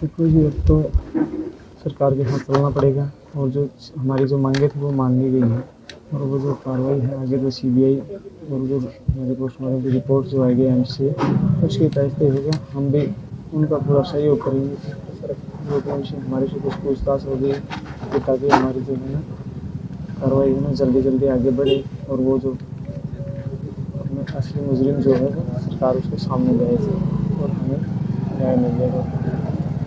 देखो जी, अब तो सरकार के साथ चलना पड़ेगा और जो हमारी जो मांगे थी वो मान ली गई है और वो जो कार्रवाई है आगे जो सीबीआई और जो हमारी पोस्टमार्टम की रिपोर्ट जो आएगी एम्स से उसके तहत होगा। हम भी उनका पूरा सहयोग करेंगे सर, जो कि उनसे हमारे से कुछ पूछताछ होगी कि ताकि हमारी जो है ना कार्रवाई है ना जल्दी आगे बढ़े और वो जो अपने असली मुजरिम जो है वो सरकार उसके सामने लाए और हमें न्याय मिल जाएगा।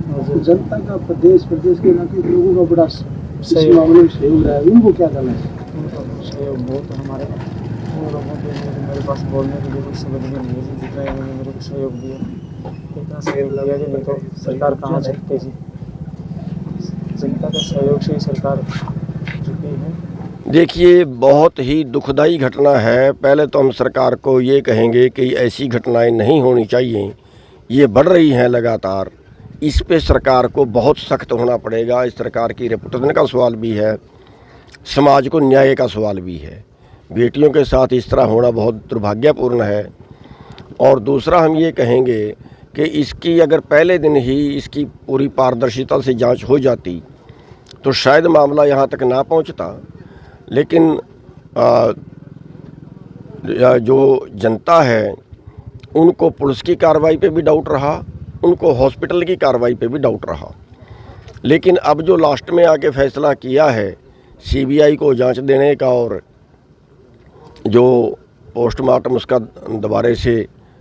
और जो जनता का प्रदेश के इलाके के लोगों का बड़ा इस मामले में सहयोग रहा है, उनको क्या करना है? उनका सहयोग बहुत हमारे उन लोगों के लिए मेरे पास बोलने के लिए कुछ शब्द भी नहीं है। जितना इन्होंने मेरे को सहयोग दिया, इतना सहयोग दिया कि मैं तो सरकार कहाँ सकती थी। जनता के सहयोग से ही सरकार झुकी है। देखिए, बहुत ही दुखदाई घटना है। पहले तो हम सरकार को ये कहेंगे कि ऐसी घटनाएं नहीं होनी चाहिए, ये बढ़ रही हैं लगातार। इस पे सरकार को बहुत सख्त होना पड़ेगा। इस सरकार की रेपुटेशन का सवाल भी है, समाज को न्याय का सवाल भी है। बेटियों के साथ इस तरह होना बहुत दुर्भाग्यपूर्ण है। और दूसरा हम ये कहेंगे कि इसकी अगर पहले दिन ही इसकी पूरी पारदर्शिता से जांच हो जाती तो शायद मामला यहाँ तक ना पहुँचता। लेकिन जो जनता है उनको पुलिस की कार्रवाई पे भी डाउट रहा, उनको हॉस्पिटल की कार्रवाई पे भी डाउट रहा। लेकिन अब जो लास्ट में आके फैसला किया है सीबीआई को जांच देने का और जो पोस्टमार्टम उसका दोबारा से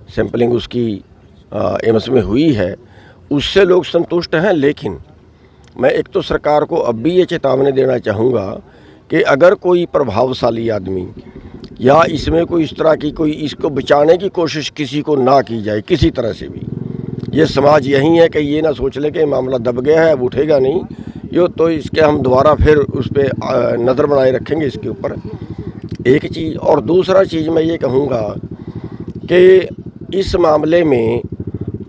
सैंपलिंग उसकी एम्स में हुई है, उससे लोग संतुष्ट हैं। लेकिन मैं एक तो सरकार को अब भी ये चेतावनी देना चाहूँगा कि अगर कोई प्रभावशाली आदमी या इसमें कोई इस तरह की कोई इसको बचाने की कोशिश किसी को ना की जाए किसी तरह से भी। ये समाज यही है कि ये ना सोच ले कि मामला दब गया है अब उठेगा नहीं, यो तो इसके हम दोबारा फिर उस पर नज़र बनाए रखेंगे इसके ऊपर, एक चीज़। और दूसरा चीज़ मैं ये कहूँगा कि इस मामले में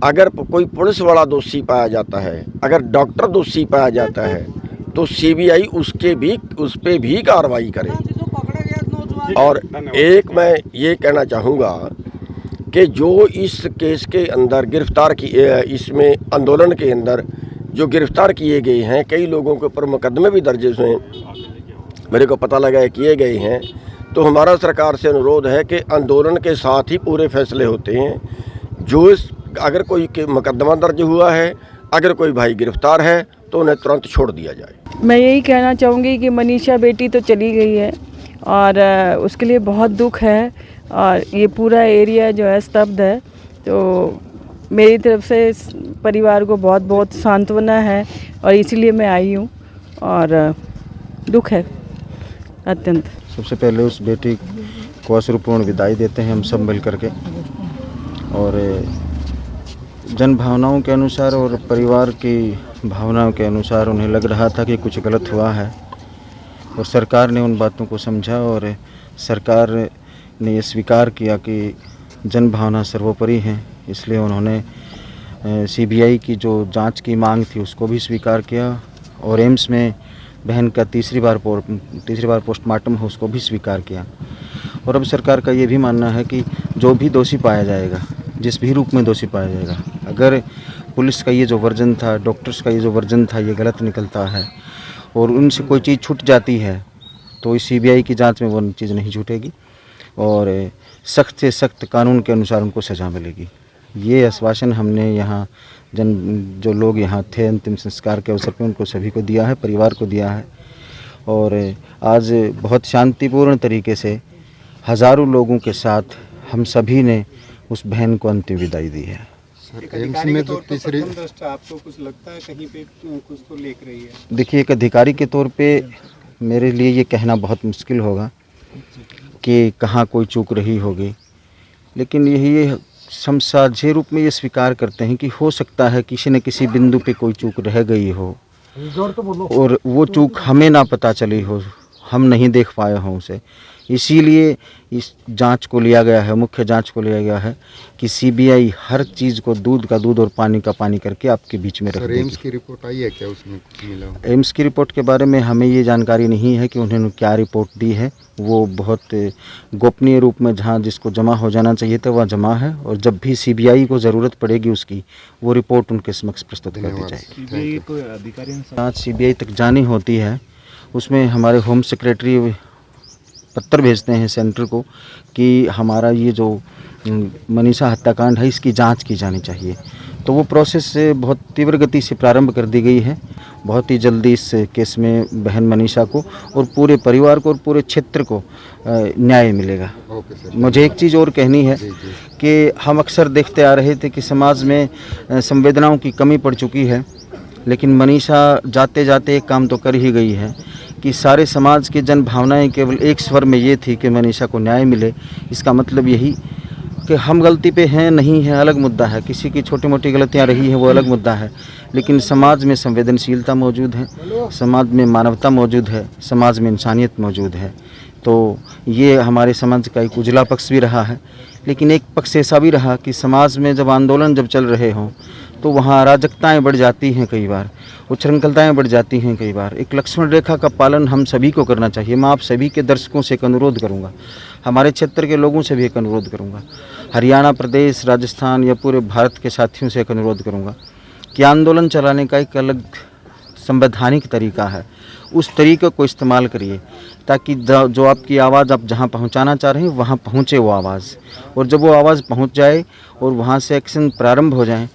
अगर कोई पुलिस वाला दोषी पाया जाता है, अगर डॉक्टर दोषी पाया जाता है तो सीबीआई उस पर भी कार्रवाई करे। और एक मैं ये कहना चाहूँगा कि जो इस केस के अंदर गिरफ्तार की इसमें आंदोलन के अंदर जो गिरफ्तार किए गए हैं, कई लोगों के ऊपर मुकदमे भी दर्ज हैं, मेरे को पता लगा है किए गए हैं। तो हमारा सरकार से अनुरोध है कि आंदोलन के साथ ही पूरे फैसले होते हैं। जो अगर कोई मुकदमा दर्ज हुआ है, अगर कोई भाई गिरफ्तार है तो उन्हें तुरंत छोड़ दिया जाए। मैं यही कहना चाहूँगी कि मनीषा बेटी तो चली गई है और उसके लिए बहुत दुख है और ये पूरा एरिया जो है स्तब्ध है। तो मेरी तरफ से परिवार को बहुत बहुत सांत्वना है और इसीलिए मैं आई हूँ और दुख है अत्यंत। सबसे पहले उस बेटी को अश्रुपूर्ण विदाई देते हैं हम सब मिल करके। और जन भावनाओं के अनुसार और परिवार की भावनाओं के अनुसार उन्हें लग रहा था कि कुछ गलत हुआ है और सरकार ने उन बातों को समझा और सरकार ने ये स्वीकार किया कि जन भावना सर्वोपरि है। इसलिए उन्होंने सीबीआई की जो जांच की मांग थी उसको भी स्वीकार किया और एम्स में बहन का तीसरी बार पोस्टमार्टम हो उसको भी स्वीकार किया। और अब सरकार का ये भी मानना है कि जो भी दोषी पाया जाएगा, जिस भी रूप में दोषी पाया जाएगा, अगर पुलिस का ये जो वर्जन था, डॉक्टर्स का ये जो वर्जन था, ये गलत निकलता है और उनसे कोई चीज़ छूट जाती है तो इस सीबीआई की जांच में वो चीज़ नहीं छूटेगी और सख्त से सख्त कानून के अनुसार उनको सज़ा मिलेगी। ये आश्वासन हमने यहाँ जो लोग यहाँ थे अंतिम संस्कार के अवसर पे उनको सभी को दिया है, परिवार को दिया है। और आज बहुत शांतिपूर्ण तरीके से हज़ारों लोगों के साथ हम सभी ने उस बहन को अंतिम विदाई दी है। एम्स में जो तीसरी आपको कुछ लगता है कहीं पे कुछ तो लेक रही है? देखिए, एक अधिकारी के तौर पे मेरे लिए ये कहना बहुत मुश्किल होगा कि कहाँ कोई चूक रही होगी, लेकिन यही हम साझे रूप में ये स्वीकार करते हैं कि हो सकता है किसी न किसी बिंदु पे कोई चूक रह गई हो और वो चूक हमें ना पता चली हो, हम नहीं देख पाए हों उसे, इसीलिए इस जांच को लिया गया है, मुख्य जांच को लिया गया है कि सीबीआई हर चीज़ को दूध का दूध और पानी का पानी करके आपके बीच में रख सर देगी। एम्स की रिपोर्ट आई है क्या, उसमें कुछ मिला हो? एम्स की रिपोर्ट के बारे में हमें ये जानकारी नहीं है कि उन्होंने क्या रिपोर्ट दी है। वो बहुत गोपनीय रूप में जहाँ जिसको जमा हो जाना चाहिए था वह जमा है, और जब भी सीबीआई को ज़रूरत पड़ेगी उसकी, वो रिपोर्ट उनके समक्ष प्रस्तुत कर दी जाएगी। आज सीबीआई तक जानी होती है, उसमें हमारे होम सेक्रेटरी पत्र भेजते हैं सेंटर को कि हमारा ये जो मनीषा हत्याकांड है इसकी जांच की जानी चाहिए। तो वो प्रोसेस बहुत तीव्र गति से प्रारंभ कर दी गई है। बहुत ही जल्दी इस केस में बहन मनीषा को और पूरे परिवार को और पूरे क्षेत्र को न्याय मिलेगा। Okay sir. मुझे एक चीज़ और कहनी है कि हम अक्सर देखते आ रहे थे कि समाज में संवेदनाओं की कमी पड़ चुकी है, लेकिन मनीषा जाते जाते एक काम तो कर ही गई है कि सारे समाज की जन भावनाएं केवल एक स्वर में ये थी कि मनीषा को न्याय मिले। इसका मतलब यही कि हम गलती पे हैं नहीं है अलग मुद्दा है, किसी की छोटी मोटी गलतियां रही हैं वो अलग मुद्दा है, लेकिन समाज में संवेदनशीलता मौजूद है, समाज में मानवता मौजूद है, समाज में इंसानियत मौजूद है। तो ये हमारे समाज का एक उजला पक्ष भी रहा है। लेकिन एक पक्ष ऐसा भी रहा कि समाज में जब आंदोलन जब चल रहे हों तो वहाँ अराजकताएँ बढ़ जाती हैं, कई बार उच्छृंखलताएँ बढ़ जाती हैं। कई बार एक लक्ष्मण रेखा का पालन हम सभी को करना चाहिए। मैं आप सभी के दर्शकों से एक अनुरोध करूँगा, हमारे क्षेत्र के लोगों से भी एक अनुरोध करूँगा, हरियाणा प्रदेश, राजस्थान या पूरे भारत के साथियों से एक अनुरोध करूँगा कि आंदोलन चलाने का एक अलग संवैधानिक तरीका है, उस तरीके को इस्तेमाल करिए ताकि जो आपकी आवाज़ आप जहाँ पहुँचाना चाह रहे हैं वहाँ पहुँचे वो आवाज़। और जब वो आवाज़ पहुँच जाए और वहाँ से एक्शन प्रारंभ हो जाए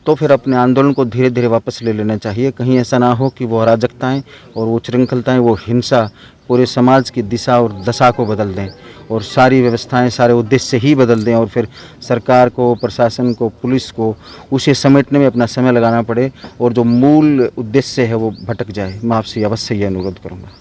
तो फिर अपने आंदोलन को धीरे धीरे वापस ले लेना चाहिए। कहीं ऐसा ना हो कि वो अराजकताएँ और वो उच्छृंखलताएँ, वो हिंसा पूरे समाज की दिशा और दशा को बदल दें और सारी व्यवस्थाएं, सारे उद्देश्य ही बदल दें और फिर सरकार को, प्रशासन को, पुलिस को उसे समेटने में अपना समय लगाना पड़े और जो मूल उद्देश्य है वो भटक जाए। मैं आपसे अवश्य ये अनुरोध करूँगा।